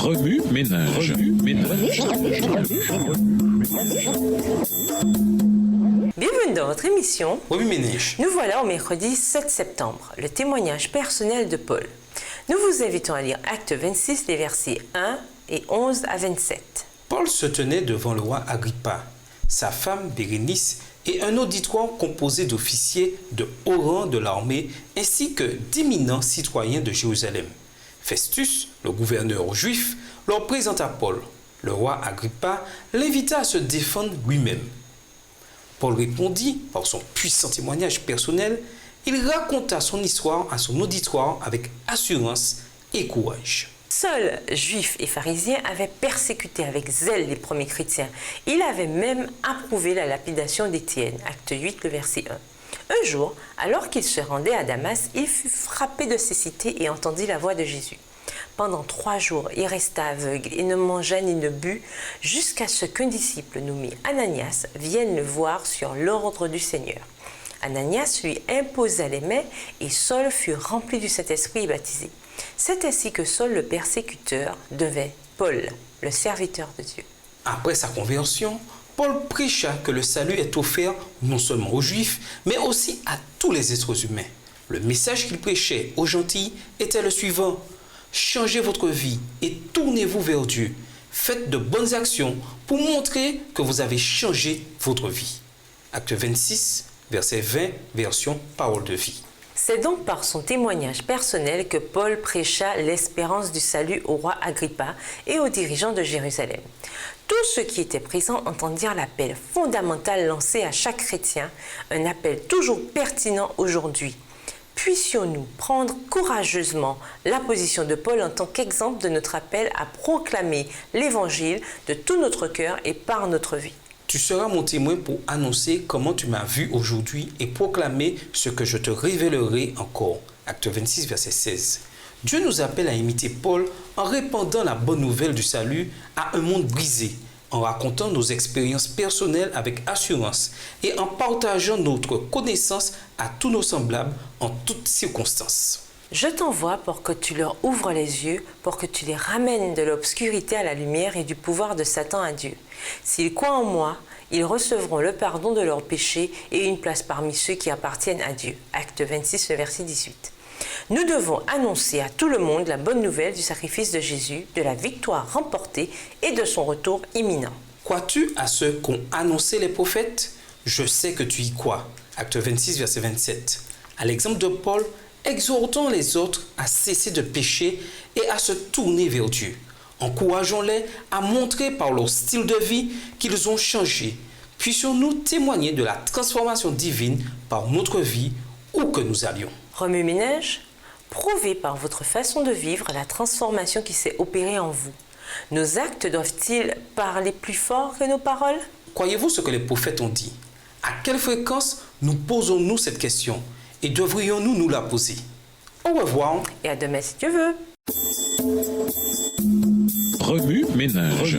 Remue ménage. Bienvenue dans votre émission Remue ménage. Nous voilà au mercredi 7 septembre, le témoignage personnel de Paul. Nous vous invitons à lire Acte 26, les versets 1 et 11 à 27. Paul se tenait devant le roi Agrippa, sa femme Bérénice et un auditoire composé d'officiers de haut rang de l'armée ainsi que d'éminents citoyens de Jérusalem. Festus, le gouverneur juif, leur présenta Paul. Le roi Agrippa l'invita à se défendre lui-même. Paul répondit par son puissant témoignage personnel. Il raconta son histoire à son auditoire avec assurance et courage. Saul, juif et pharisien, avait persécuté avec zèle les premiers chrétiens. Il avait même approuvé la lapidation d'Étienne, acte 8, le verset 1. Un jour, alors qu'il se rendait à Damas, il fut frappé de cécité et entendit la voix de Jésus. Pendant 3 jours, il resta aveugle et ne mangea ni ne but, jusqu'à ce qu'un disciple nommé Ananias vienne le voir sur l'ordre du Seigneur. Ananias lui imposa les mains et Saul fut rempli du Saint-Esprit et baptisé. C'est ainsi que Saul, le persécuteur, devint Paul, le serviteur de Dieu. Après sa conversion, Paul prêcha que le salut est offert non seulement aux Juifs, mais aussi à tous les êtres humains. Le message qu'il prêchait aux gentils était le suivant: changez votre vie et tournez-vous vers Dieu. Faites de bonnes actions pour montrer que vous avez changé votre vie. Acte 26, verset 20, version Parole de vie. C'est donc par son témoignage personnel que Paul prêcha l'espérance du salut au roi Agrippa et aux dirigeants de Jérusalem. Tous ceux qui étaient présents entendirent l'appel fondamental lancé à chaque chrétien, un appel toujours pertinent aujourd'hui. Puissions-nous prendre courageusement la position de Paul en tant qu'exemple de notre appel à proclamer l'Évangile de tout notre cœur et par notre vie. Tu seras mon témoin pour annoncer comment tu m'as vu aujourd'hui et proclamer ce que je te révélerai encore. Acte 26, verset 16. Dieu nous appelle à imiter Paul en répandant la bonne nouvelle du salut à un monde brisé, en racontant nos expériences personnelles avec assurance et en partageant notre connaissance à tous nos semblables en toutes circonstances. Je t'envoie pour que tu leur ouvres les yeux, pour que tu les ramènes de l'obscurité à la lumière et du pouvoir de Satan à Dieu. S'ils croient en moi, ils recevront le pardon de leurs péchés et une place parmi ceux qui appartiennent à Dieu. Acte 26, verset 18. Nous devons annoncer à tout le monde la bonne nouvelle du sacrifice de Jésus, de la victoire remportée et de son retour imminent. Crois-tu à ce qu'ont annoncé les prophètes? Je sais que tu y crois. Acte 26, verset 27. À l'exemple de Paul, exhortons les autres à cesser de pécher et à se tourner vers Dieu. Encourageons-les à montrer par leur style de vie qu'ils ont changé. Puissions-nous témoigner de la transformation divine par notre vie où que nous allions. Remue ménage, prouvez par votre façon de vivre la transformation qui s'est opérée en vous. Nos actes doivent-ils parler plus fort que nos paroles? Croyez-vous ce que les prophètes ont dit? À quelle fréquence nous posons-nous cette question? Et devrions-nous nous la poser? Au revoir. Et à demain si Dieu veut. Remue ménage.